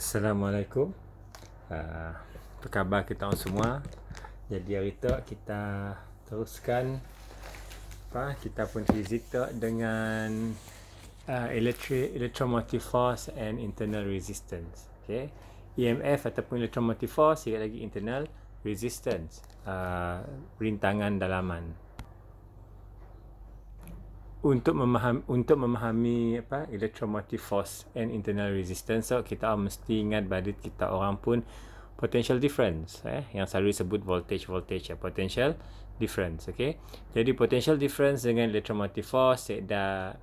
Assalamualaikum. Apa khabar kita orang semua? Jadi hari tu kita teruskan kita pun fizik tu dengan electromotive force and internal resistance. Okay. EMF ataupun electromotive force, sikit lagi internal resistance, rintangan dalaman. Untuk memahami electromotive force and internal resistance, so kita mesti ingat pada kita orang pun potential difference, yang selalu disebut voltage, potential difference. Okay, jadi potential difference dengan electromotive force dah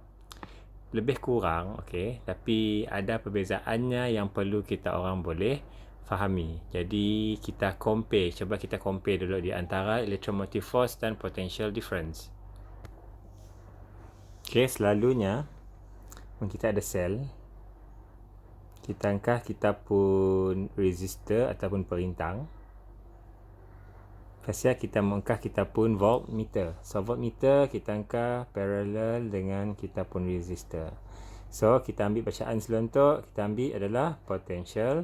lebih kurang, okay, tapi ada perbezaannya yang perlu kita orang boleh fahami. Jadi kita cuba kita compare dulu di antara electromotive force dan potential difference. Okay, selalunya kita ada sel, kita angkat kita pun resistor ataupun perintang. Pasal kita mengangkat kita pun voltmeter. So voltmeter kita angkat parallel dengan kita pun resistor. So kita ambil bacaan sebelum tu, kita ambil adalah potential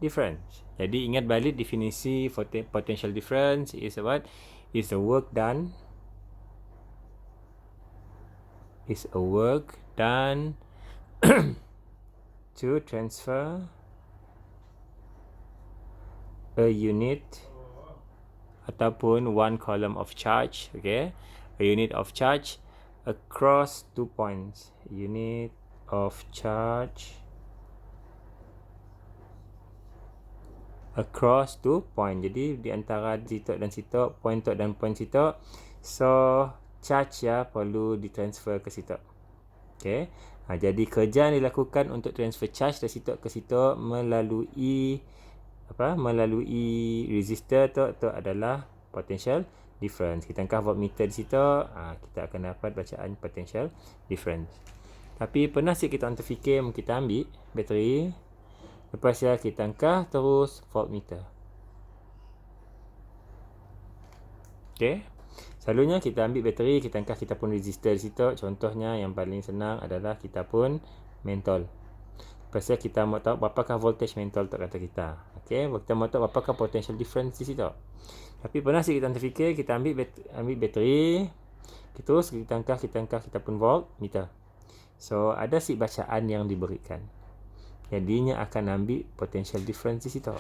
difference. Jadi ingat balik definisi potential difference is what? Is a work done to transfer a unit ataupun one column of charge, okay, a unit of charge across 2 points. Unit of charge across 2 point. Jadi di antara situ dan situ, point tu dan point situ, so charge perlu ditransfer ke situ. Okay. Jadi kerja yang dilakukan untuk transfer charge dari situ ke situ melalui resistor tu adalah potential difference. Kita angkat voltmeter di situ, kita akan dapat bacaan potential difference. Tapi pernah sikit kita terfikir kita ambil bateri, lepas kita angkat terus voltmeter. Okay. Selalunya kita ambil bateri, kita angkat kita pun resistor di situ. Contohnya yang paling senang adalah kita pun mentol. Lepas kita mau tahu berapakah voltage mentol tu kata kita. Okay, kita mau tahu berapakah potential difference di situ. Tapi pernah sikit kita terfikir kita ambil bateri, terus kita angkat kita pun voltmeter. So ada si bacaan yang diberikan. Jadinya akan ambil potential difference di situ.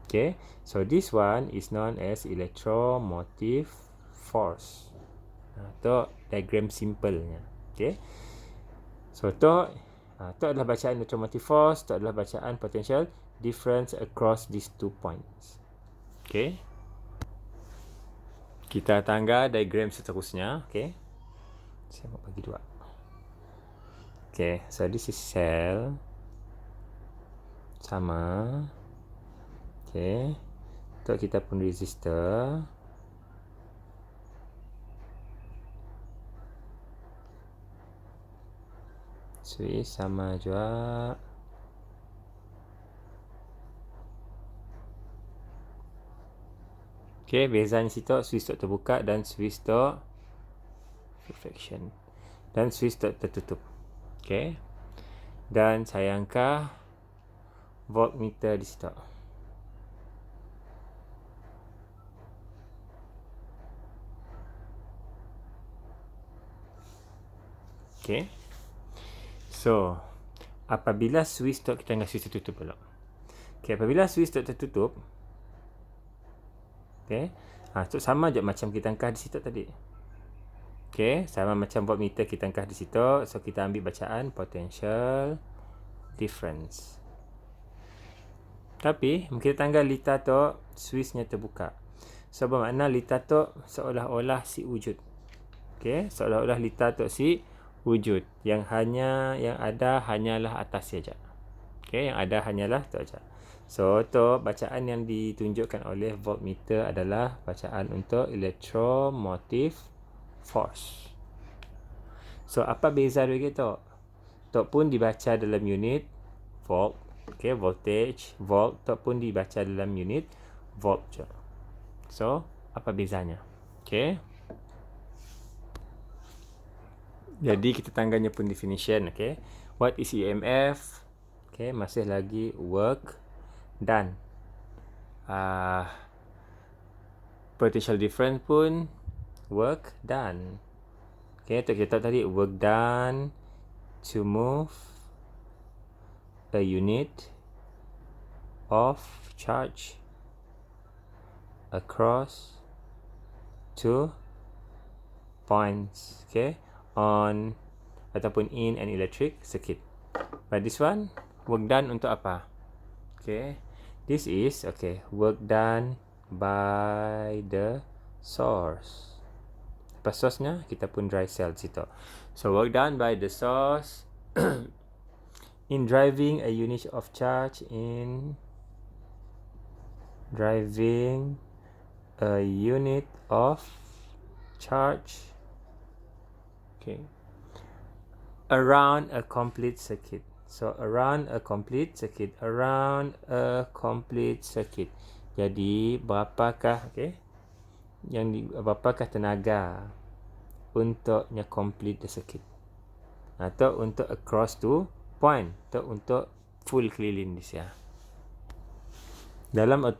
Okay, so this one is known as electromotive force. Tu diagram simplenya. Okay, so tu adalah bacaan electromotive force, tu adalah bacaan potential difference across these 2 points. Okay, kita tangga diagram seterusnya. Okay, saya mau bagi dua. Okay, so this is cell sama. Okay, untuk kita pun resistor. Switch sama juga. Okay, bezanya situ switch tu terbuka dan switch tu reflection dan switch tu tertutup. Okay, dan saya angkat voltmeter di situ. Okay, so apabila switch tu, kita angkat switch tertutup pula. Okay, apabila switch tu tertutup, okay, so sama je macam kita angkat di situ tadi. Okay, sama macam voltmeter kita angkat di situ. So kita ambil bacaan potential difference. Tapi kita tanggal lita tu switchnya terbuka. So bermakna lita tu seolah-olah si wujud. Okay, seolah-olah lita tu si wujud. Yang ada hanyalah atas saja. Okay, yang ada hanyalah tu saja. So tu bacaan yang ditunjukkan oleh voltmeter adalah bacaan untuk electromotive force. So apa beza dia gitu? Tu pun dibaca dalam unit volt. Okay, voltage, volt tu pun dibaca dalam unit volt je. So apa bezanya? Okay, jadi kita tangganya pun definition. Okay, what is EMF? Okay, masih lagi work done. Potential difference pun work done. Okay, kita tadi work done to move a unit of charge across two points, okay, on ataupun in an electric circuit. But this one, work done untuk apa? Okay, this is, okay, work done by the source. Lepas source-nya, kita pun dry cell situ. So, work done by the source in driving a unit of charge in driving a unit of charge, okay, around a complete circuit. So around a complete circuit, around a complete circuit. Jadi berapakah, okay, berapakah tenaga untuknya complete the circuit, atau untuk across to point, atau untuk full keliling di sini. Dalam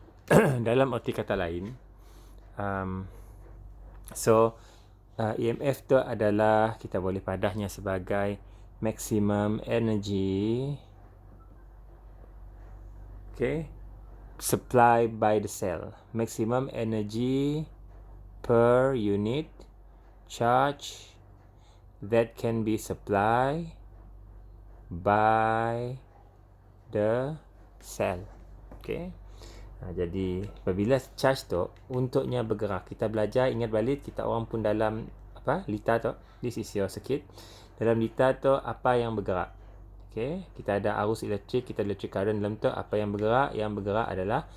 dalam arti kata lain, EMF tu adalah, kita boleh padahnya sebagai maximum energy, okay, supply by the cell. Maximum energy per unit charge that can be supplied by the cell. Okay. Jadi apabila charge tu untuknya bergerak, kita belajar, ingat balik, kita orang pun dalam lita tu, this is your circuit. Dalam lita tu apa yang bergerak? Okay, kita ada arus elektrik, kita electric current dalam tu, apa yang bergerak? Yang bergerak adalah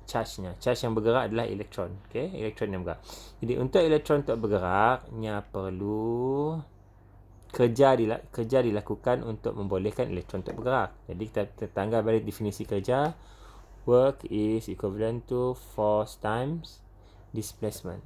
charge-nya. Charge yang bergerak adalah elektron. Okay, elektron yang bergerak. Jadi untuk elektron tu bergeraknya perlu kerja dilakukan untuk membolehkan elektron tu bergerak. Jadi kita tanggal balik definisi kerja. Work is equivalent to force times displacement.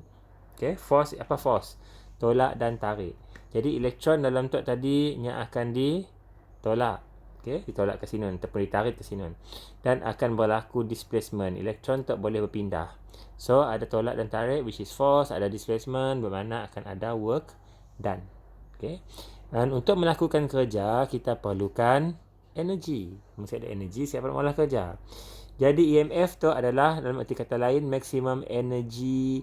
Okay, force, apa force? Tolak dan tarik. Jadi elektron dalam tu tadi yang akan ditolak. Okay, ditolak ke sini ataupun ditarik ke sini. Dan akan berlaku displacement. Elektron tak boleh berpindah. So, ada tolak dan tarik, which is force, ada displacement, bermakna akan ada work done. Okay. Dan untuk melakukan kerja, kita perlukan energi. Mesti ada energi, siapa nak mengolah kerja. Jadi EMF tu adalah, dalam arti kata lain, maximum energy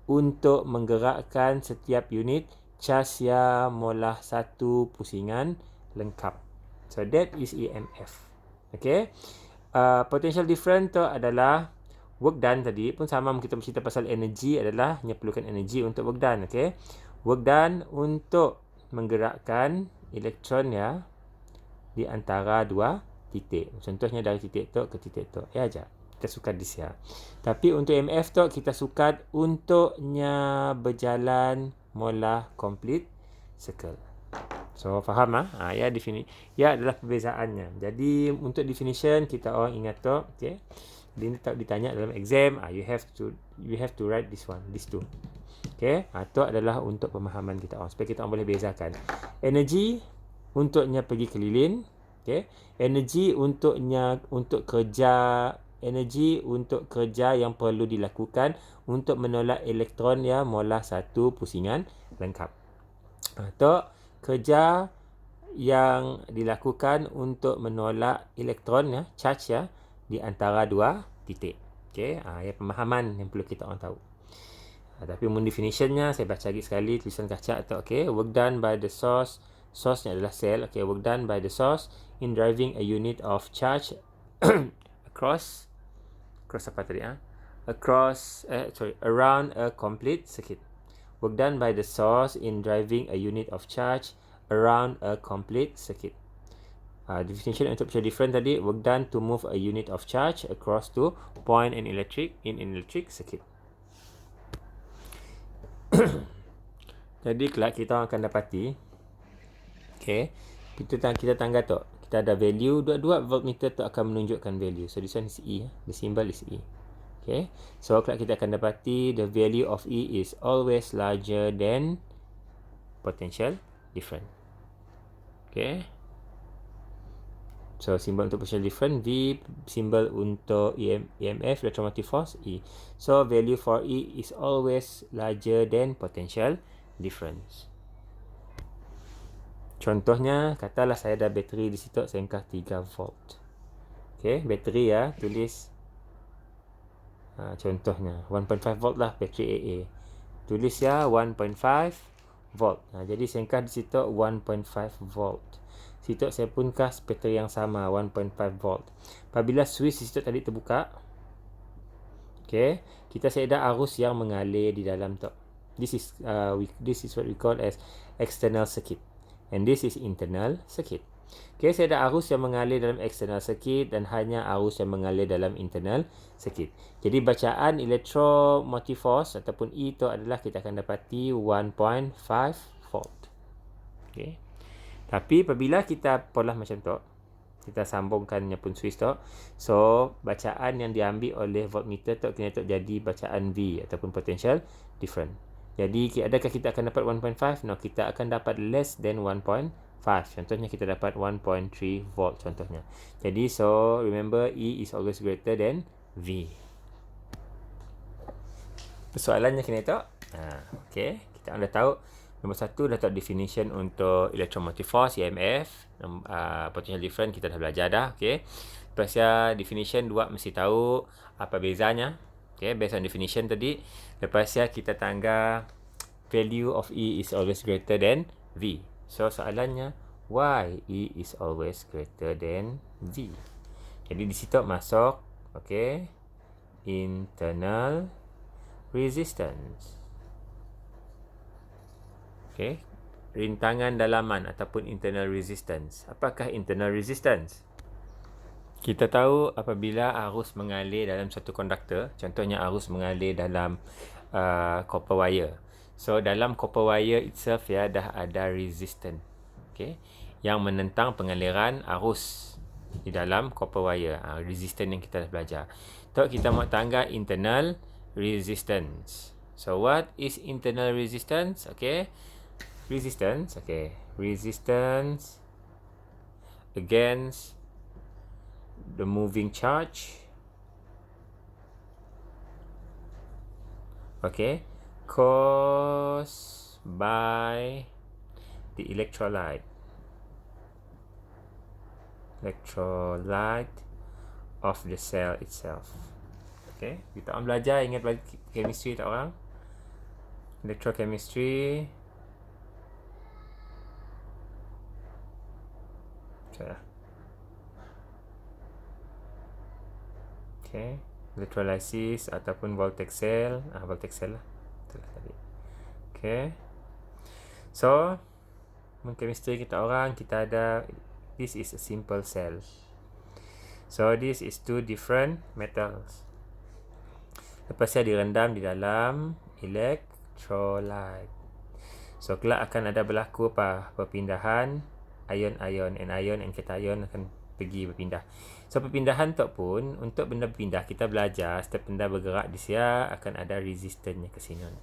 untuk menggerakkan setiap unit charge yang molah satu pusingan lengkap. So that is EMF. Okay. Potential difference tu adalah work done tadi pun sama, kita bercerita pasal energy adalah yang perlukan energy untuk work done. Okay. Work done untuk menggerakkan elektron ya di antara dua titik. Contohnya dari titik tu ke titik tu. Ya aja. Kita sukat di sini. Tapi untuk EMF tu kita sukat untuknya berjalan molah complete circle. So faham ya ya adalah perbezaannya. Jadi untuk definition kita orang ingat tu, okey. Dia tak ditanya dalam exam, you have to write this one, these two. Okey, itu adalah untuk pemahaman kita orang supaya kita orang boleh bezakan. Energy untuknya pergi keliling, okey. Energy untuk kerja yang perlu dilakukan untuk menolak elektron yang molah satu pusingan lengkap. Atau kerja yang dilakukan untuk menolak elektron ya, charge ya, di antara dua titik. Okey, ya pemahaman yang perlu kita orang tahu. Tapi definitionnya saya baca lagi sekali tulisan kaca atau okey, work done by the source. Source-nya adalah cell. Okey, work done by the source in driving a unit of charge across apa tadi around a complete circuit. Work done by the source in driving a unit of charge around a complete circuit. Definition untuk potential difference tadi, work done to move a unit of charge across to point in an electric circuit. Jadi kelak kita akan dapati, okay, kita tangga tu, kita ada value, dua voltmeter tu akan menunjukkan value. So this one is E, the symbol is E. Okay, so kelak kita akan dapati the value of E is always larger than potential difference. Okay, So, simbol untuk potential difference V, simbol untuk EMF, electromotive force E. So, value for E is always larger than potential difference. Contohnya, katalah saya ada bateri di situ sehingga 3 volt. Okay, bateri ya, tulis contohnya 1.5 volt lah bateri AA. Tulis ya 1.5 volt. Jadi sehingga di situ 1.5 volt. Situ saya pun kas bateri yang sama 1.5 volt. Apabila switch di situ tadi terbuka, okay, kita sedia arus yang mengalir di dalam tu. This is what we call as external circuit, and this is internal circuit. Okay, saya ada arus yang mengalir dalam external circuit dan hanya arus yang mengalir dalam internal circuit. Jadi bacaan electromotive force ataupun E itu adalah kita akan dapati 1.5 volt. Okay. Tapi apabila kita pola macam tu, kita sambungkannya pun switch tu, so bacaan yang diambil oleh voltmeter tu kena tu jadi bacaan V ataupun potential different. Jadi adakah kita akan dapat 1.5? No, kita akan dapat less than 1.5. Contohnya kita dapat 1.3 volt contohnya. Jadi so remember E is always greater than V. Persoalannya kena tu. Okay, kita dah tahu. Nombor 1 dah tahu definition untuk electromotive force, EMF, potential difference kita dah belajar dah. Okay. Lepas ya definition 2 mesti tahu apa bezanya. Okay, based on definition tadi. Lepas ya kita tangga value of E is always greater than V. So soalannya, why E is always greater than V? Jadi di situ masuk, okay, internal resistance. Okay, rintangan dalaman ataupun internal resistance. Apakah internal resistance? Kita tahu apabila arus mengalir dalam satu konduktor, contohnya arus mengalir dalam copper wire. So dalam copper wire itself ya dah ada resistance, okay, yang menentang pengaliran arus di dalam copper wire. Resistance yang kita dah belajar. So kita mau tangga internal resistance. So what is internal resistance? Okay, resistance, okay, resistance against the moving charge, okay, caused by the electrolyte of the cell itself. Okay, kita orang belajar, ingat belajar chemistry tak orang? Electrochemistry. Okay, electrolysis ataupun voltaic cell, voltaic cell lah, itulah tadi. Okay, so chemistry kita orang, kita ada, this is a simple cell. So this is two different metals. Lepas dia direndam di dalam electrolyte. So kelak akan ada berlaku apa? Perpindahan ion-ion, anion and cation akan pergi berpindah. So perpindahan tu pun, untuk benda berpindah, kita belajar setiap benda bergerak di sia akan ada resistance ke sinon.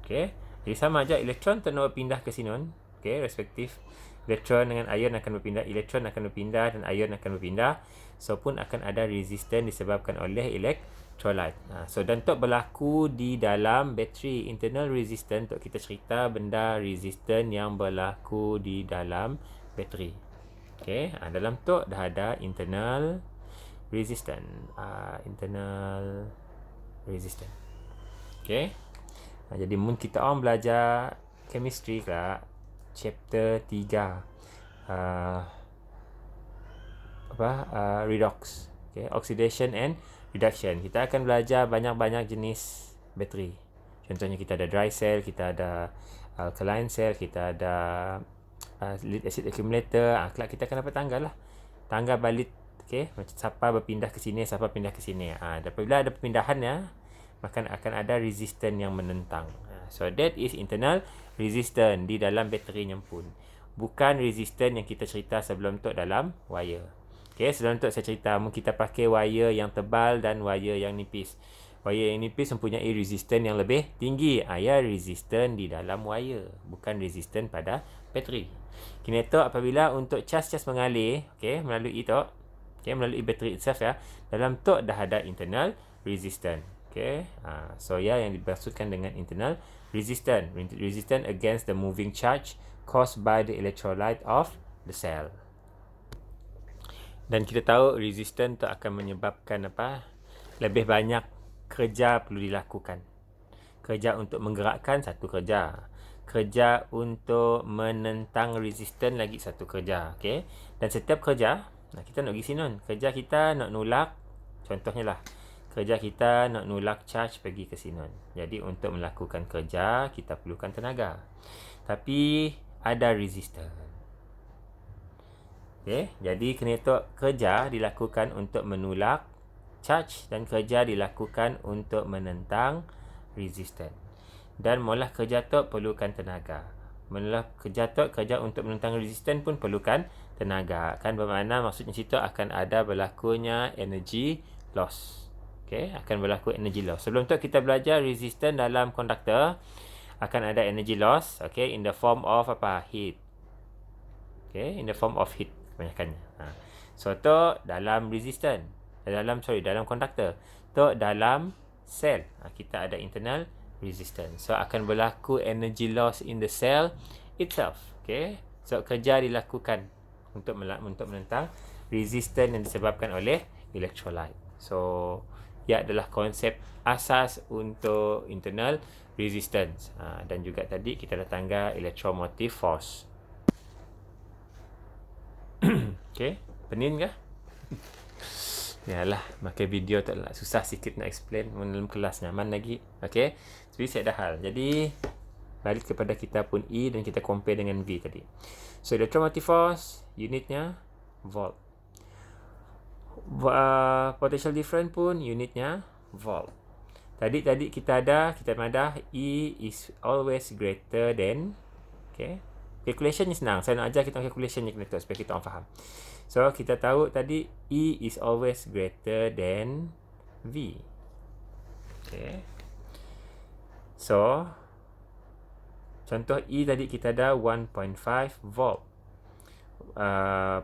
Okay, jadi sama aja elektron tu nak berpindah ke sinon. Okay, respektif elektron dengan ion akan berpindah, elektron akan berpindah dan ion akan berpindah. So pun akan ada resistance disebabkan oleh electrolyte. So dan tu berlaku di dalam bateri. Internal resistance tu kita cerita benda resistance yang berlaku di dalam bateri. Okay, dalam tu dah ada internal resistance. Internal resistance. Okay, jadi mungkin kita orang belajar chemistry lah, chapter 3 redox, okay, oxidation and reduction. Kita akan belajar banyak-banyak jenis bateri. Contohnya kita ada dry cell, kita ada alkaline cell, kita ada lead acid accumulator. Kelak kita akan dapat tanggal lah, tanggal balik, okay, macam siapa berpindah ke sini, siapa pindah ke sini. Apabila ada perpindahan ya, maka akan ada resistance yang menentang. So that is internal resistance di dalam baterinya pun. Bukan resistance yang kita cerita sebelum tu dalam wire. Okay, sebelum tu saya cerita kita pakai wire yang tebal dan wire yang nipis. Wire yang nipis mempunyai resistance yang lebih tinggi. Ya, resistance di dalam wire, bukan resistance pada bateri. Kinetok apabila untuk cas mengalir, okey, melalui tok, okey, melalui bateri itself ya. Dalam tok dah ada internal resistance. Okey. So yang dimaksudkan dengan internal resistance against the moving charge caused by the electrolyte of the cell. Dan kita tahu resistance tu akan menyebabkan apa? Lebih banyak kerja perlu dilakukan. Kerja untuk menggerakkan satu kerja. Kerja untuk menentang resistance lagi satu kerja. Okay? Dan setiap kerja, kita nak pergi sinon. Kerja kita nak nolak, contohnya lah, kerja kita nak nolak charge pergi ke sinon. Jadi untuk melakukan kerja, kita perlukan tenaga. Tapi ada resistance. Okay? Jadi kinetok kerja dilakukan untuk menolak charge dan kerja dilakukan untuk menentang resistance. Dan molah kerja tu perlukan tenaga. Molah kerja tu kerja untuk menentang resistance pun perlukan tenaga. Kan bermakna maksudnya situ akan ada berlakunya energy loss. Okay, akan berlaku energy loss. Sebelum tu kita belajar resistance dalam konduktor akan ada energy loss, okay, in the form of apa? Heat. Okay, in the form of heat kebanyakannya. So tu dalam resistance. Dalam konduktor. Tu dalam sel. Kita ada internal resistance. So akan berlaku energy loss in the cell itself. Okay. So kerja dilakukan untuk menentang resistance yang disebabkan oleh electrolyte. So ia adalah konsep asas untuk internal resistance. Dan juga tadi kita dah tanggal electromotive force. Okay. Pening ke? Yalah, makan video tak lah. Susah sikit nak explain. Dalam kelas nyaman lagi. Okay. Jadi saya dah hal. Jadi, balik kepada kita pun E dan kita compare dengan V tadi. So, electromotive force, unitnya volt. Potential difference pun unitnya volt. Tadi kita ada E is always greater than, okay. Calculation ni senang. Saya nak ajar kita calculation ni supaya kita orang faham. So, kita tahu tadi E is always greater than V. Okay. So, contoh E tadi kita ada 1.5 volt.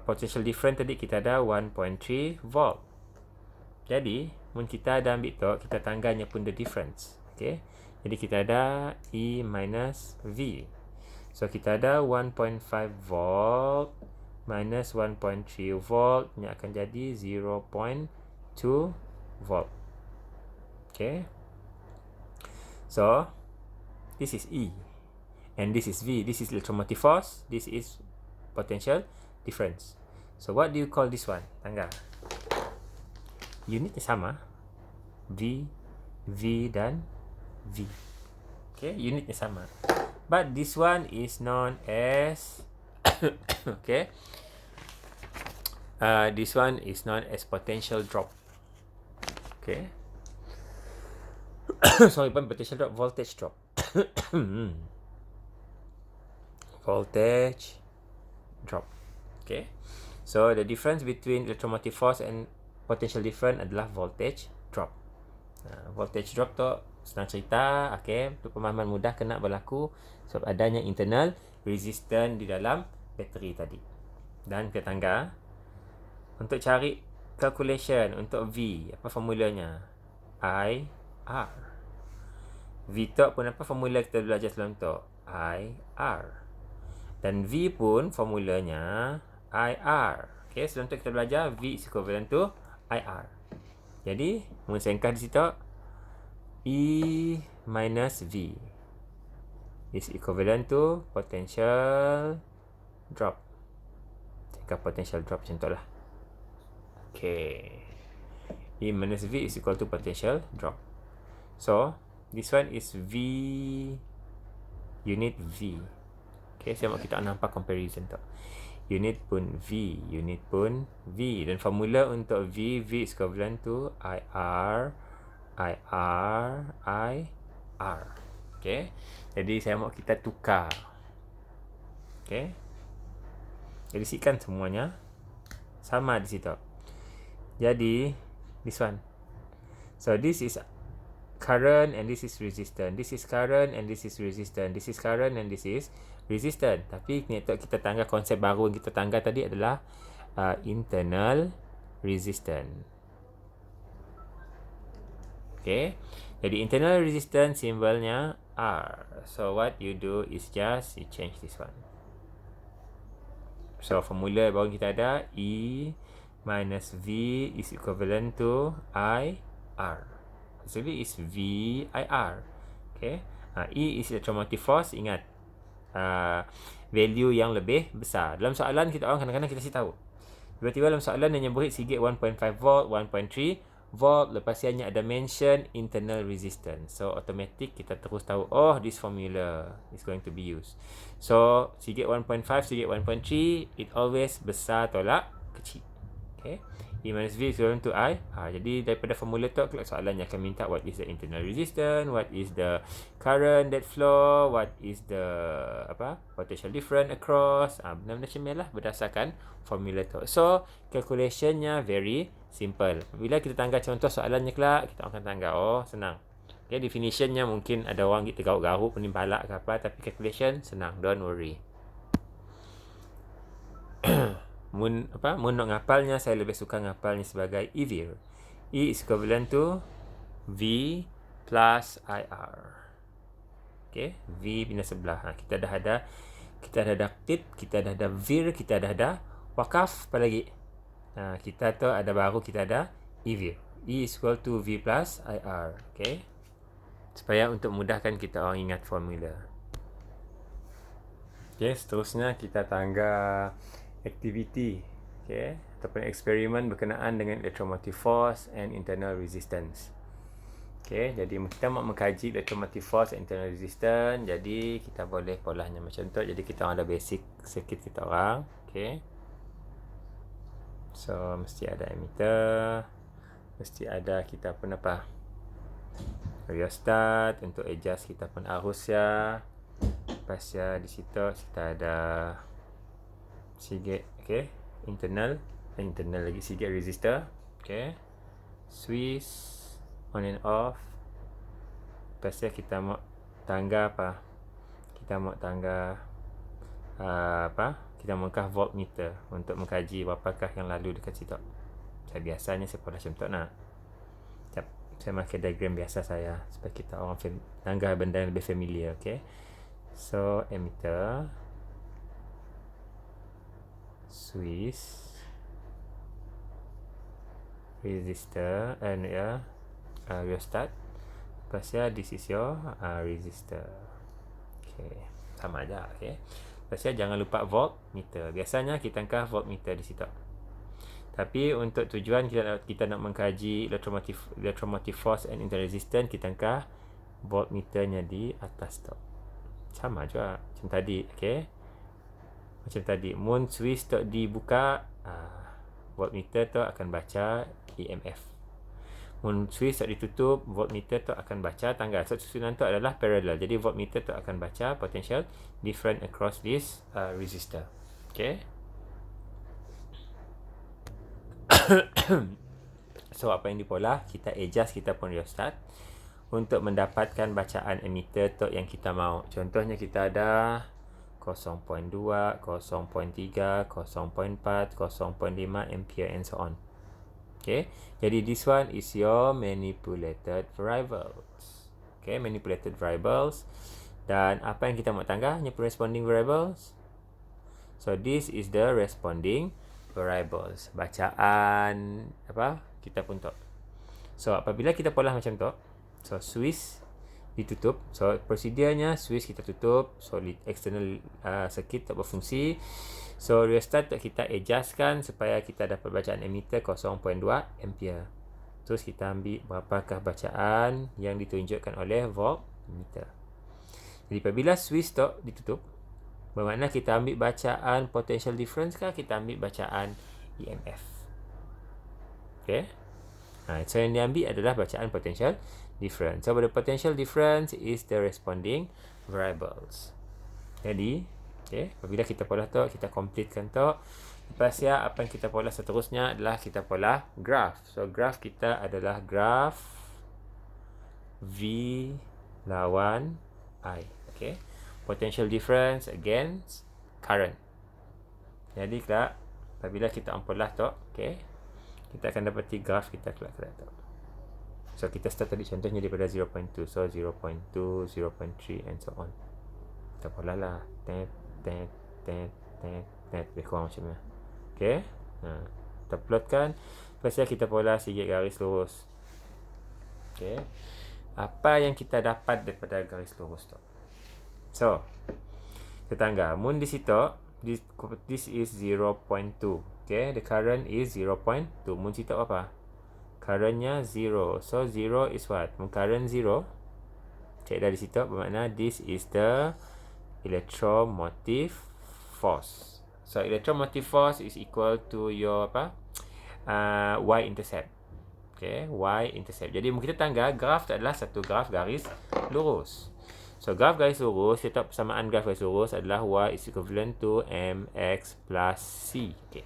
Potential difference tadi kita ada 1.3 volt. Jadi, mun kita ada ambil tu, kita tanggalnya pun the difference. Okay. Jadi, kita ada E minus V. So, kita ada 1.5 volt minus 1.3 volt. Ini akan jadi 0.2 volt. Okay. So, this is E. And this is V. This is electromotive force. This is potential difference. So, what do you call this one? Tanggal. Unitnya sama. V, V dan V. Okay, unitnya sama. But this one is known as okay. This one is known as potential drop. Okay. Sorry, potential drop, voltage drop. Voltage drop. Okay. So the difference between electromotive force and potential difference adalah voltage drop. Voltage drop tu senang cerita, okay, untuk pemahaman mudah kena berlaku sebab adanya internal resistance di dalam bateri tadi. Dan kita tangga untuk cari calculation untuk V, apa formulanya? IR. V tu pun apa formula kita belajar sebelum tu? IR. Dan V pun formulanya IR. Okay, sebelum tu kita belajar V is equivalent to IR. Jadi, mensingkat di situ E minus V is equivalent to potential drop. Cakap potential drop macam tu lah. Okay. E minus V is equal to potential drop. So, this one is V unit V. Okay, saya mahu kita nampak comparison tu. Unit pun V, unit pun V. Dan formula untuk V is equivalent to IR, IR. Okay. Jadi saya mahu kita tukar. Okay. Jadi sikan semuanya sama di situ. Jadi this one. So this is current and this is resistance. This is current and this is resistance. This is current and this is resistance. Tapi kita tanggal konsep baru yang kita tanggal tadi adalah internal resistance. Okay. Jadi internal resistance simbolnya R. So what you do is just you change this one. So formula baru kita ada E minus V is equivalent to IR. So it is VIR. Okay. E is electromotive force. Ingat value yang lebih besar. Dalam soalan kita orang kadang-kadang kita tahu. Tiba-tiba dalam soalan yang beri sikit 1.5 volt, 1.3 volt, lepas ni hanya ada mention internal resistance. So automatic kita terus tahu, oh this formula is going to be used. So sikit 1.5, sikit 1.3, it always besar tolak kecil. Okay. E minus V is equivalent to I. Jadi daripada formula tu kelak soalannya akan minta what is the internal resistance, what is the current that flow, what is the potential difference across. Benda-benda macam ni lah berdasarkan formula tu. So calculationnya very simple. Bila kita tanggal contoh soalannya kelak, kita akan tanggal, oh senang. Okay, definitionnya mungkin ada orang kita garuk-garuk pening balak ke apa, tapi calculation senang, don't worry. Mun nak ngapalnya, saya lebih suka ngapalnya sebagai EVIR. E is equivalent to V plus IR. Okay, V pindah sebelah. Kita dah ada ducted, kita dah ada VIR, kita dah ada wakaf, apa lagi? Kita tu ada baru, kita ada EVIR. E is equal to V plus IR. Okay, supaya untuk mudahkan kita orang ingat formula. Okay, seterusnya kita tanggal activity, okay, ataupun eksperimen berkenaan dengan electromotive force and internal resistance. Okay, jadi kita nak mengkaji electromotive force and internal resistance, jadi kita boleh polahnya macam tu. Jadi kita ada basic sikit kita orang. Okay, so mesti ada emitter, mesti ada kita pun rheostat untuk adjust kita pun arus ya. Lepas ya di situ kita ada sikit, okay, internal lagi sikit resistor, okay, switch on and off. Lepas ya kita mau tangga kita mau tangga kita maukah voltmeter untuk mengkaji berapakah yang lalu dekat situ. Biasanya saya pola macam tu nak. Saya pakai diagram biasa saya supaya kita orang tangga benda yang lebih familiar. Okay, so emitter, switch, resistor, rheostat. Lepas ya this is your resistor. Okay, sama aja. Okay, lepas ya jangan lupa voltmeter. Biasanya kita angkat voltmeter di situ. Tapi untuk tujuan kita nak mengkaji electromotive force and internal resistance, kita angkat voltmeternya di atas tu. Sama juga macam tadi. Okay, macam tadi, mun switch tu dibuka, voltmeter tu akan baca EMF. Mun switch tu ditutup, voltmeter tu akan baca tanggal. So susunan tu adalah parallel. Jadi voltmeter tu akan baca potential different across this resistor. Okay. So apa yang dipolah, kita adjust kita pun rheostat untuk mendapatkan bacaan emitter tu yang kita mau. Contohnya kita ada 0.2, 0.3, 0.4, 0.5 ampere and so on. Okay, jadi this one is your manipulated variables. Okay, manipulated variables. Dan apa yang kita mau tangga? Hanya corresponding variables. So this is the responding variables. Bacaan kita pun tahu. So apabila kita pola macam tu, so switch ditutup. So prosedurnya switch kita tutup, so external circuit tak berfungsi. So rheostat kita adjustkan supaya kita dapat bacaan emitter 0.2 ampere. Terus kita ambil berapakah bacaan yang ditunjukkan oleh voltmeter. Jadi apabila switch tu ditutup, bermakna kita ambil bacaan potential difference kah, kita ambil bacaan EMF. Okay. So yang diambil adalah bacaan potential difference. So the potential difference is the responding variables. Jadi, okay, apabila kita pola tu, kita completekan tu. Lepas ya, apa yang kita pola seterusnya adalah kita pola graph. So graph kita adalah graph V lawan I. Okay. Potential difference against current. Jadi kelak apabila kita ampullah tu, okay, kita akan dapati graf kita kelak-kelak tu. So kita start tadi contohnya daripada 0.2. So 0.2, 0.3 and so on. Kita pola lah. Tet. Lebih kurang macam ni. Okay. Kita plotkan. Lepas kita pola sikit garis lurus. Okay. Apa yang kita dapat daripada garis lurus tu? So, tetangga. Mun di situ, this is 0.2. Okay. The current is 0.2. Mun situ apa? Currentnya 0. So, 0 is what? Mun current 0. Cek dari situ bermakna this is the electromotive force. So electromotive force is equal to your y-intercept. Okay, y-intercept. Jadi kita tangga graf adalah satu graf garis lurus. So graf garis lurus, kita persamaan graf garis lurus adalah y is equivalent to mx plus c. Okay.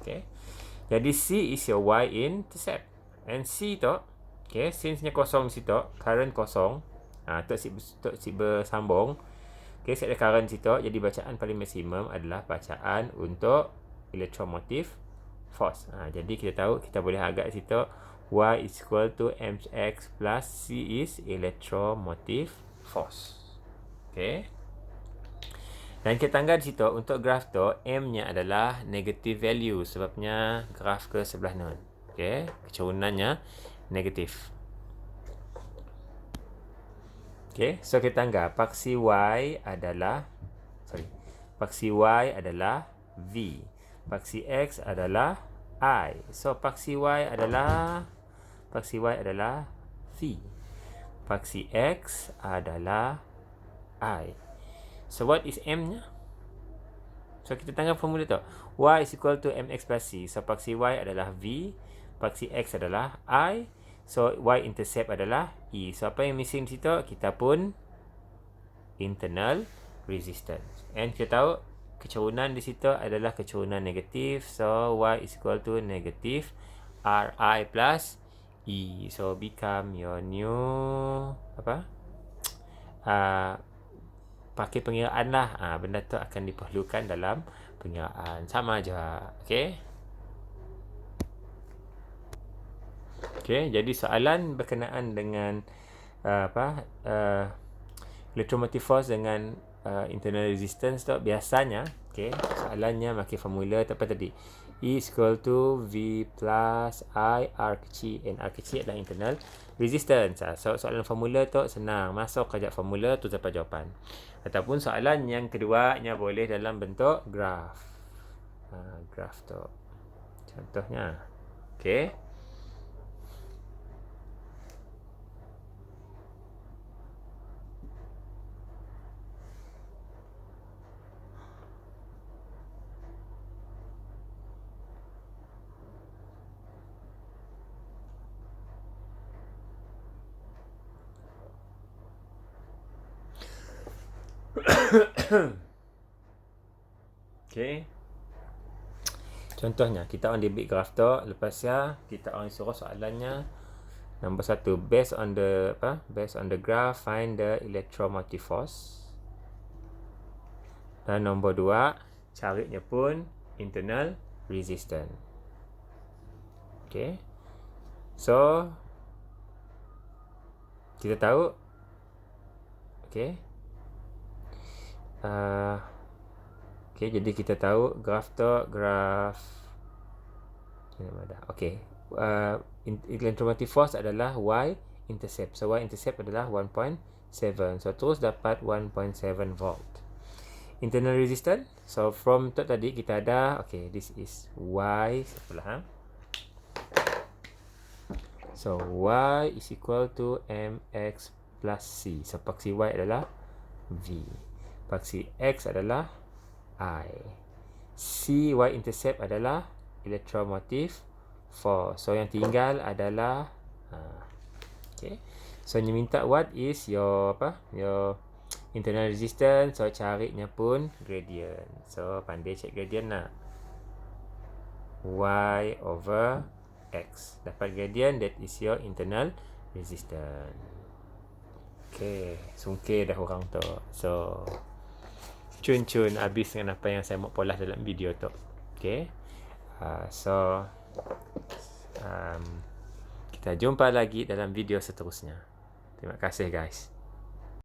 Okay. Jadi c is your y-intercept. And c tu, okay, since-nya kosong di situ, current kosong. Tok si bersambung. Okay, set ada current situ. Jadi bacaan paling maksimum adalah bacaan untuk electromotive force. Jadi kita tahu, kita boleh agak situ y is equal to mx plus c is electromotive force. Okay. Dan kita tanggal di situ untuk graf tu m-nya adalah negative value sebabnya graf ke sebelah non. Okay, kecerunannya negatif. Okay, so kita anggap paksi y adalah v, paksi x adalah I. So paksi y adalah v, paksi x adalah I. So what is m-nya? So kita tanggal formula tu. Y is equal to mx plus c. So paksi y adalah v, paksi x adalah I. So y-intercept adalah E. So apa yang missing situ? Kita pun internal resistance. And kita tahu kecerunan di situ adalah kecerunan negatif. So y is equal to negative Ri plus E. So become your new pakai pengiraan lah. Benda tu akan diperlukan dalam pengiraan. Sama aja. Okay. Okay, jadi soalan berkenaan dengan electromotive force dengan internal resistance tu biasanya, okay, soalannya pakai formula apa tadi? E is equal to V plus I R kecil, and R kecil adalah internal resistance. So soalan formula tu senang, masuk kejap formula tu dapat jawapan. Ataupun soalan yang keduanya boleh dalam bentuk graf. Graf tu contohnya. Okay. Okay. Contohnya kita on debit graph tu, lepas ya kita on suruh soalannya nombor 1, based on the graph find the electromotive force. Dan nombor 2 carinya pun internal resistance. Okay. So kita tahu, okay. Okay, jadi kita tahu graf tu okay. Electromotive force adalah y-intercept. So y-intercept adalah 1.7. So terus dapat 1.7 volt. Internal resistance. So from tu tadi kita ada, okay, this is y sebelah. So y is equal to mx plus c. So paksi y adalah v. Paksi x adalah I. C y-intercept adalah electromotive force. So yang tinggal adalah okay. So you minta what is your your internal resistance. So carinya pun gradient. So pandai cek gradient lah. Y over x. Dapat gradient, that is your internal resistance. Okay, sungkir dah orang tu. So, cun-cun habis dengan apa yang saya mau polah dalam video tu. Okay. So, kita jumpa lagi dalam video seterusnya. Terima kasih guys.